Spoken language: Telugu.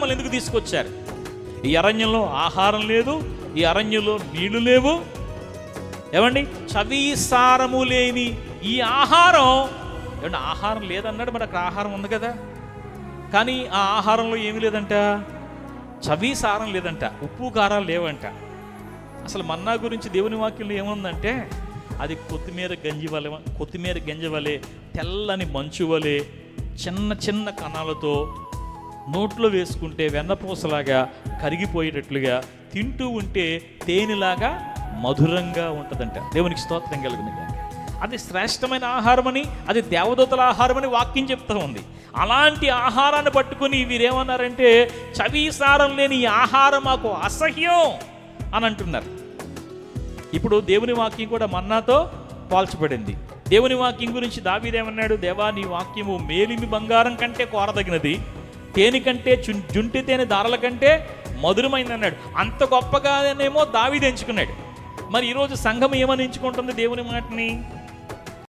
శాపాలు ఎందుకు తీసుకొచ్చారు? ఈ అరణ్యంలో ఆహారం లేదు, ఈ అరణ్యంలో నీళ్లు లేవు. ఏమండి, చవిసారము లేని ఈ ఆహారం, ఏమంటే ఆహారం లేదన్నాడు, మరి అక్కడ ఆహారం ఉంది కదా. కానీ ఆ ఆహారంలో ఏమీ లేదంట, చవిసారం లేదంట, ఉప్పు కారాలు లేవంట. అసలు మన్నా గురించి దేవుని వాక్యంలో ఏముందంటే, అది కొత్తిమీర గంజి వలె తెల్లని మంచు వలె చిన్న చిన్న కణాలతో నోట్లో వేసుకుంటే వెన్నపూసలాగా కరిగిపోయేటట్లుగా, తింటూ ఉంటే తేనెలాగా మధురంగా ఉంటుందంట. దేవునికి స్తోత్రం కలుగునుగా. అది శ్రేష్టమైన ఆహారమని, అది దేవదూతల ఆహారమని వాక్యం చెప్తూ ఉంది. అలాంటి ఆహారాన్ని పట్టుకుని వీరేమన్నారంటే, చవిసారం లేని ఈ ఆహారం మాకు అసహ్యం అని అంటున్నారు. ఇప్పుడు దేవుని వాక్యం కూడా మన్నాతో పోల్చబడింది. దేవుని వాక్యం గురించి దావీదేమన్నాడు? దేవా, నీ వాక్యము మేలిమి బంగారం కంటే కోరదగినది, తేనె కంటే జుంటి తేనె దారల కంటే మధురమైంది అన్నాడు. అంత గొప్పగానేమో దావీదు ఎంచుకున్నాడు. మరి ఈరోజు సంఘం ఏమని ఎంచుకుంటుంది దేవుని మాటని?